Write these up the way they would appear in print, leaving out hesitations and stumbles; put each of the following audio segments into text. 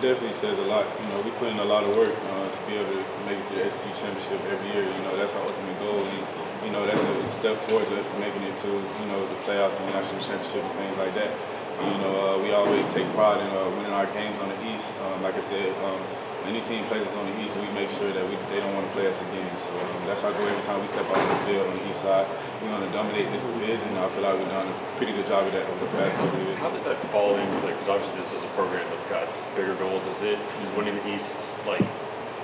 that definitely says a lot. You know, we put in a lot of work to be able to make it to the SEC championship every year. You know, that's our ultimate goal. And, you know, that's a step forward to us to making it to, you know, the playoff and the national championship and things like that. You know, we always take pride in winning our games on the East. Like I said, when any team plays us on the East, we make sure that they don't want to play us again. So that's our goal every time we step out on the field on the East side. We want to dominate this division. I feel like we've done a pretty good job of that over the past couple of years. How does that fall into, because obviously this is a program that's got bigger goals. Is winning the East like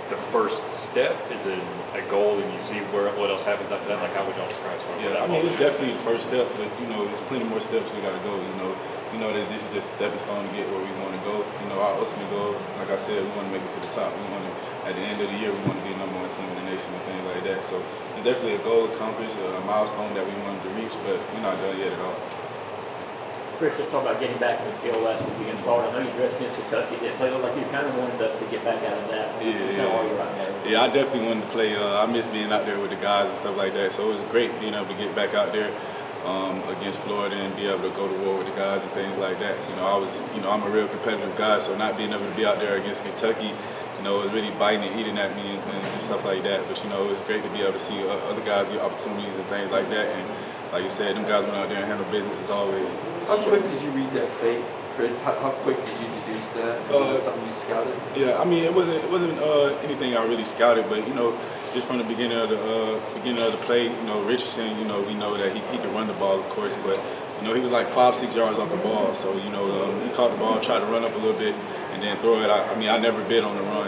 the first step? Is it a goal and you see what else happens after that? Like, how would y'all describe it? Yeah, I mean, it's definitely the first step, but, you know, there's plenty more steps we got to go, You know that this is just a stepping stone to get where we want to go. You know, our ultimate goal, like I said, we want to make it to the top. We want to, at the end of the year, we want to be the #1 team in the nation and things like that. So it's definitely a goal accomplished, a milestone that we wanted to reach, but we're not done yet at all. Chris, just talk about getting back in the field last week against Florida. I know you dressed against Kentucky. It played like you kind of wanted to get back out of that. Yeah, I definitely wanted to play. I miss being out there with the guys and stuff like that. So it was great being able to get back out there against Florida and be able to go to war with the guys and things like that. I'm a real competitive guy, so not being able to be out there against Kentucky, it was really biting and eating at me and stuff like that. But, it was great to be able to see other guys get opportunities and things like that. And like you said, them guys went out there and handled business as always. How quick did you read that fake, Chris? How quick did you deduce that? Was that something you scouted? Yeah, I mean, it wasn't anything I really scouted, but just from the beginning of the play, Richardson, we know that he can run the ball, of course, but he was like 5-6 yards off the ball, so he caught the ball, tried to run up a little bit, and then throw it. I never bid on the run.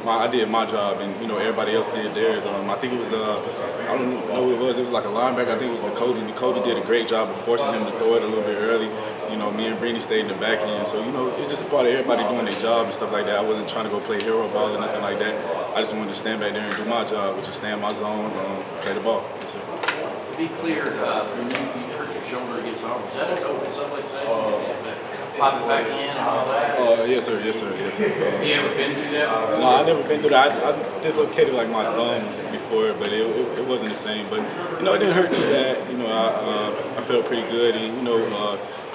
I did my job, and everybody else did theirs. I think it was I don't know who it was. It was like a linebacker. I think it was Jacoby. Jacoby did a great job of forcing him to throw it a little bit early. Me and Brini stayed in the back end. So it's just a part of everybody doing their job and stuff like that. I wasn't trying to go play hero ball or nothing like that. I just wanted to stand back there and do my job, which is stay in my zone, play the ball. Yes, sir. To be clear, when you hurt your shoulder against Auburn, is that what somebody says? Pop it back in and all that? Yes, sir. Have you ever been through that? No, I never been through that. I dislocated like my thumb before, but it wasn't the same. But it didn't hurt too bad. I felt pretty good, and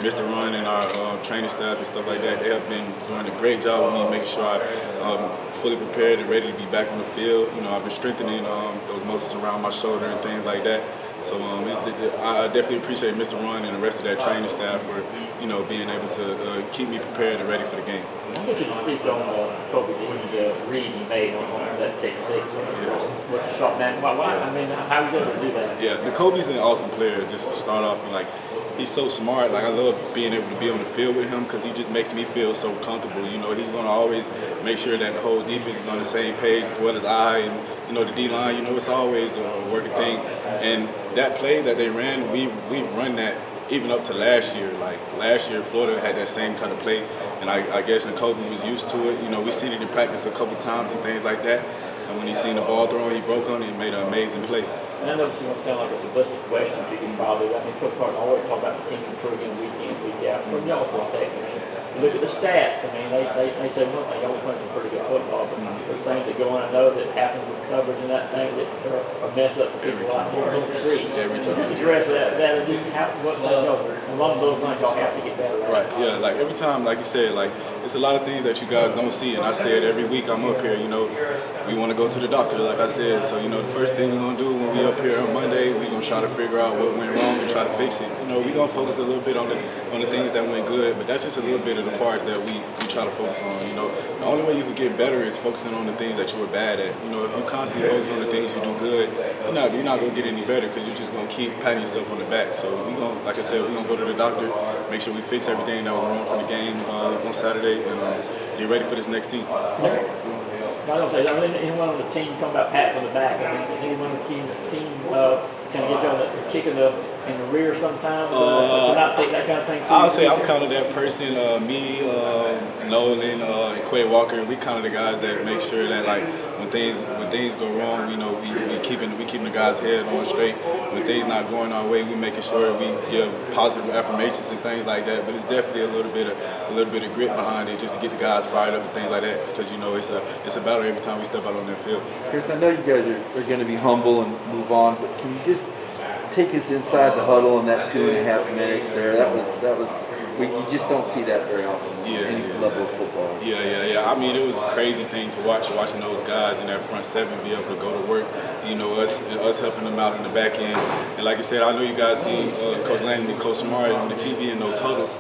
Mr. Run and our training staff and stuff like that, they have been doing a great job with me, making sure I'm fully prepared and ready to be back on the field. I've been strengthening those muscles around my shoulder and things like that. So I definitely appreciate Mr. Run and the rest of that training staff for being able to keep me prepared and ready for the game. I want you to speak on Kobe Dean's read he made on that take 6. What you shot down. Why? I mean, how was he able to do that? Yeah, Kobe's an awesome player. Just to start off, he's so smart. I love being able to be on the field with him because he just makes me feel so comfortable. He's going to always make sure that the whole defense is on the same page as well as I and the D-line. It's always a working thing. And that play that they ran, we run that even up to last year. Like last year, Florida had that same kind of play, and I guess Kobe was used to it. We seen it in practice a couple times and things like that. And when he seen the ball thrown, he broke on it and made an amazing play. And I know this is going to sound like it's a busted question to you probably. I mean, Coach Martin always talk about the team improving week in, week out. From y'all's perspective, you look at the stats. I mean, they say one thing, y'all playing some pretty good football, but there's things that go on. I know that happens with coverage and that thing that are messed up for people like you don't see. Just address that is just along those lines, y'all have to get better. Right. Yeah. Like every time, like you said, it's a lot of things that you guys don't see, and I say it every week I'm up here. We want to go to the doctor, like I said. So the first thing we're gonna do when we up here on Monday, we're gonna try to figure out what went wrong and try to fix it. We're gonna focus a little bit on the things that went good, but that's just a little bit of the parts that we try to focus on. The only way you can get better is focusing on the things that you were bad at. If you constantly focus on the things you do good, you're not gonna get any better because you're just gonna keep patting yourself on the back. So like I said, we're gonna go to the doctor, make sure we fix everything that was wrong from the game on Saturday, and get ready for this next team. I don't say anyone on the team talking about pats on the back. Anyone on the team can get y'all the kick in the rear sometimes. To not take that kind of thing. I'll say I'm kind of that person. Me, Nolan, and Quay Walker. We kind of the guys that make sure that when things go wrong, we keeping the guys' head on straight. When things not going our way, we making sure we give positive affirmations and things like that. But it's definitely a little bit of grit behind it, just to get the guys fired up and things like that. Because it's a battle every time we step out on that field. Chris, I know you guys are going to be humble and move on, but can you just take us inside the huddle in that 2.5 minutes there? That was you just don't see that very often in any level of football. Yeah. I mean, it was a crazy thing to watching those guys in that front seven be able to go to work. You know, us helping them out in the back end. And like I said, I know you guys see Coach Landon and Coach Smart on the TV in those huddles.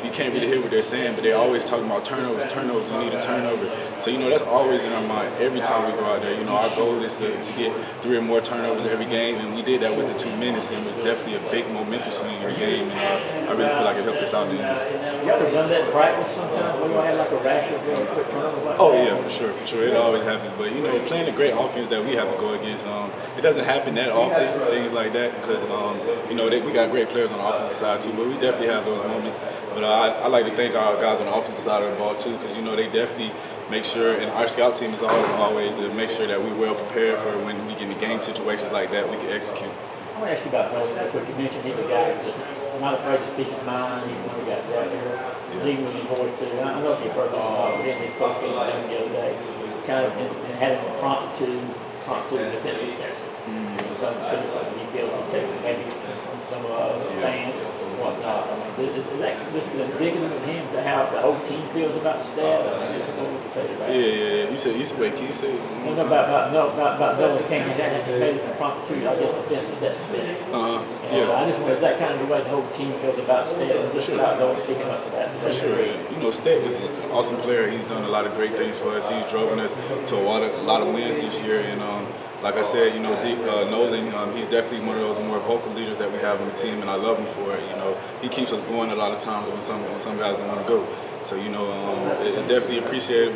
You can't really hear what they're saying, but they're always talking about turnovers. We need a turnover. So, you know, that's always in our mind every time we go out there. You know, our goal is to get 3 or more turnovers every game, and we did that with the 2 minutes, and it was definitely a big momentum swing in the game, and I really feel like it helped us out in the end. You ever done that in practice sometimes where you had like a rash of really quick turnovers like Oh, that? yeah, for sure. It always happens. But, you know, playing the great offense that we have to go against, it doesn't happen that often, things like that, because, you know, we got great players on the offensive side, too, but we definitely have those moments. But I like to thank our guys on the offensive side of the ball, too, because, you know, they definitely make sure, and our scout team is always to make sure that we're well prepared for when we get in game situations like that, we can execute. I want to ask you about Nolan real quick. You mentioned he's a guy that's not afraid to speak his mind, even though he got right here, leading with his voice, too. And I don't know if you've heard this, in his post-game thing the other day, kind of and had him impromptu defensive steps. Some criticism he feels he's taking maybe from some fans or whatnot. I mean, is that just indicative of him to how the whole team feels about Stat? Yeah. You said, wait, can you say? Well, no, about Nolan King, he had made an impromptu, I guess, defensive Stetson Bennett. I just wonder, is that kind of the way the whole team feels about Stat? Just about Nolan speaking up to that? For sure. You know, Stat is an awesome player. He's done a lot of great things for us. He's driven us to a lot of wins this year, and like I said, you know, Nolan, he's definitely one of those more vocal leaders that we have on the team, and I love him for it. You know, he keeps us going a lot of times when some guys don't want to go. So, you know, it's definitely appreciated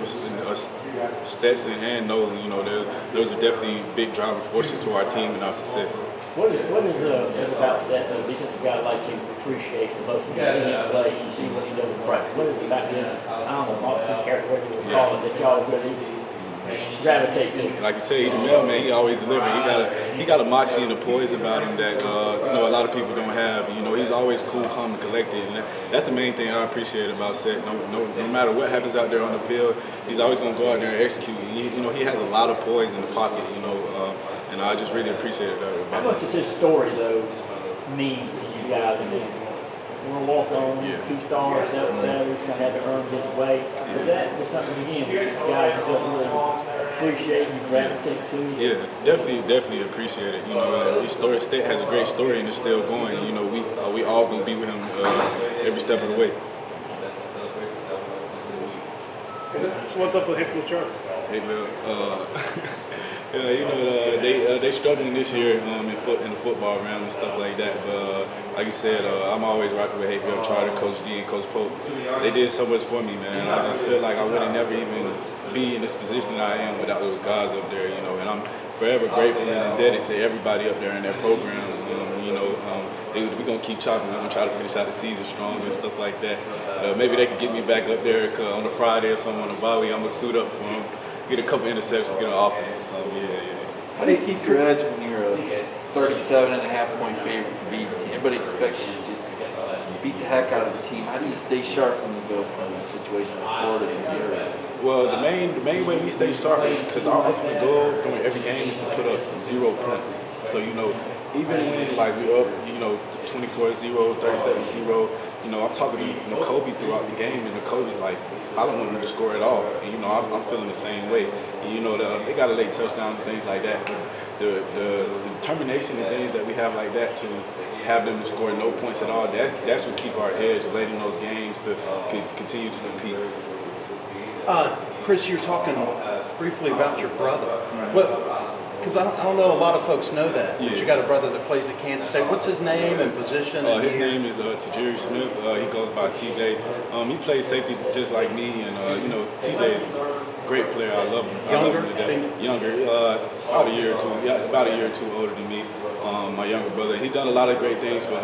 Stetson and Nolan. You know, those are definitely big driving forces to our team and our success. What is it about that defensive guy like you appreciate the most when you see him play, you see what he does in practice? What is it about his, I don't know, boxing character, what you would call it, that y'all really gravitate to? Like you say, he's the mailman. He always delivers. He got a moxie and a poise about him that you know, a lot of people don't have. You know, he's always cool, calm, and collected, and that's the main thing I appreciate about Seth. No matter what happens out there on the field, he's always going to go out there and execute. You know, he has a lot of poise in the pocket. You know, and I just really appreciate it. How much does his story though mean to you guys? I mean, we're gonna walk on 2 stars, 7 salaries, kind of have to earn his way. But that is something again, this guy just really appreciate and gravitate to. Yeah, definitely appreciate it. You know, his State has a great story and it's still going. You know, we all gonna be with him every step of the way. So what's up with Hickville Church? Hey, Bill. Yeah, you know, they struggling this year in the football realm and stuff like that. But like you said, I'm always rocking with Hayfield Charter, Coach G, and Coach Pope. They did so much for me, man. I just feel like I would have never even be in this position I am without those guys up there, you know. And I'm forever grateful and indebted to everybody up there in that program. You know, we're gonna keep chopping. We're gonna try to finish out the season strong and stuff like that. Maybe they could get me back up there on a Friday or something on a bye week. I'm gonna suit up for them. Get a couple interceptions, get an offense or something. Yeah. How do you keep your edge when you're a 37.5-point favorite to beat? Everybody expects you to just beat the heck out of the team. How do you stay sharp when you go from a situation in Florida to here? Well, the main way we stay sharp is because our ultimate goal during every game is to put up 0 points. So, you know, even when like we're up, you know, 24-0, 37-0, you know, I'm talking to Kobe throughout the game, and Kobe's like, I don't want him to score at all. And, you know, I'm feeling the same way. And, you know, they got to late touchdowns and things like that. But the determination and things that we have like that to have them to score no points at all, that's what keep our edge late in those games to continue to compete. Chris, you were talking briefly about your brother. Because I don't know a lot of folks know that. Yeah. But you got a brother that plays at Kansas State. What's his name and position? His name is Derion Smith. He goes by TJ. He plays safety just like me, and you know, TJ is a great player. I love him. Younger, about a year or two older than me. My younger brother. He's done a lot of great things for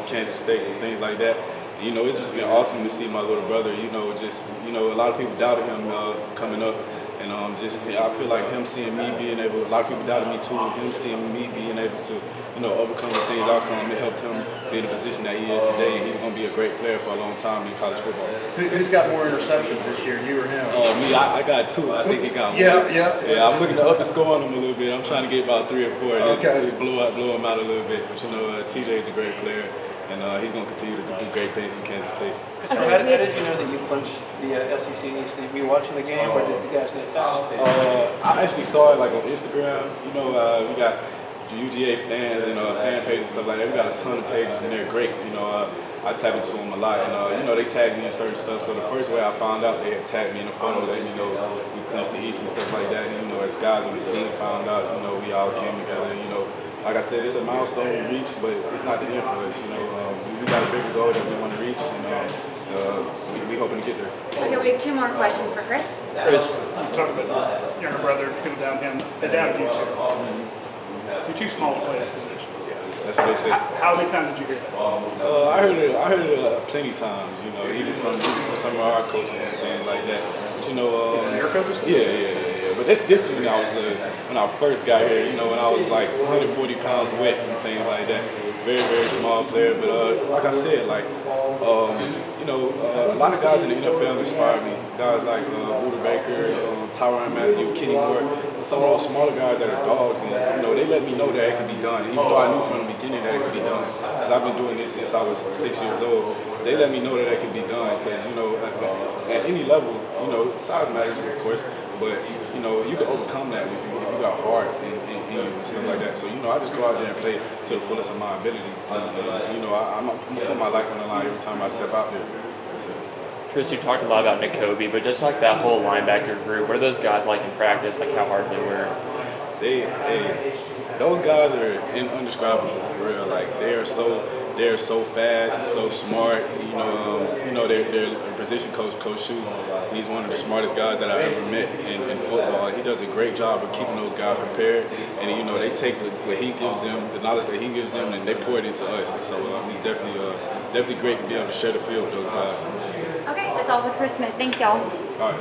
Kansas State and things like that. You know, it's just been awesome to see my little brother. You know, a lot of people doubted him coming up. And I feel like him seeing me being able, a lot of people doubted me too, and him seeing me being able to, you know, overcome the things I've come, it helped him be in the position that he is today, and he's going to be a great player for a long time in college football. Who's got more interceptions this year, you or him? Me, I got 2. I think he got 1. Yeah, I'm looking to up the score on him a little bit. I'm trying to get about 3 or 4. Okay. Blow him out a little bit. But, you know, TJ is a great player. and he's going to continue to do great things for Kansas State. So how did you know that you clinched the SEC East? Were you watching the game, or did you guys get a text? I actually saw it like on Instagram. You know, we got the UGA fans and fan pages and stuff like that. We got a ton of pages and they're great. You know, I tap into them a lot, and you know, they tag me in certain stuff. So the first way I found out, they had tagged me in a photo that, you know, we clinched the East and stuff like that. And, you know, as guys on the team found out, you know, we all came together. And, you know, like I said, it's a milestone we reach, but it's not the end for us. You know, we got a bigger goal that we want to reach, and we hoping to get there. Okay, we have 2 more questions for Chris. Chris, You talked about your younger brother people down him. They doubted you too. You're too small to play this position. That's what they say. How many times did you hear that? I heard it plenty times. You know, even from some of our coaches and things like that. But you know, Your coaches? yeah. But this is when I first got here. You know, when I was like 140 pounds wet and things like that. Very, very small player. But like I said, like you know, a lot of guys in the NFL inspire me. Guys like Buda Baker, Tyrann Mathieu, Kenny Moore. Some of those smaller guys that are dogs, and you know, they let me know that it can be done. Even though I knew from the beginning that it could be done, because I've been doing this since I was 6 years old. They let me know that it can be done, because you know, at any level, you know, size matters of course, but you know, you can overcome that if you got heart in you and stuff like that. So you know, I just go out there and play to the fullest of my ability. You know, I'm gonna put my life on the line every time I step out there. Chris, you talked a lot about Nakobe, but just like that whole linebacker group, what are those guys like in practice? Like how hard they work? Those guys are indescribable for real. Like they're so fast and so smart. You know their position coach, Coach Shu, he's one of the smartest guys that I've ever met in football. He does a great job of keeping those guys prepared, and you know, they take what he gives them, the knowledge that he gives them, and they pour it into us. So he's definitely great to be able to share the field with those guys. Okay, that's all with Chris Smith. Thanks, y'all. All right.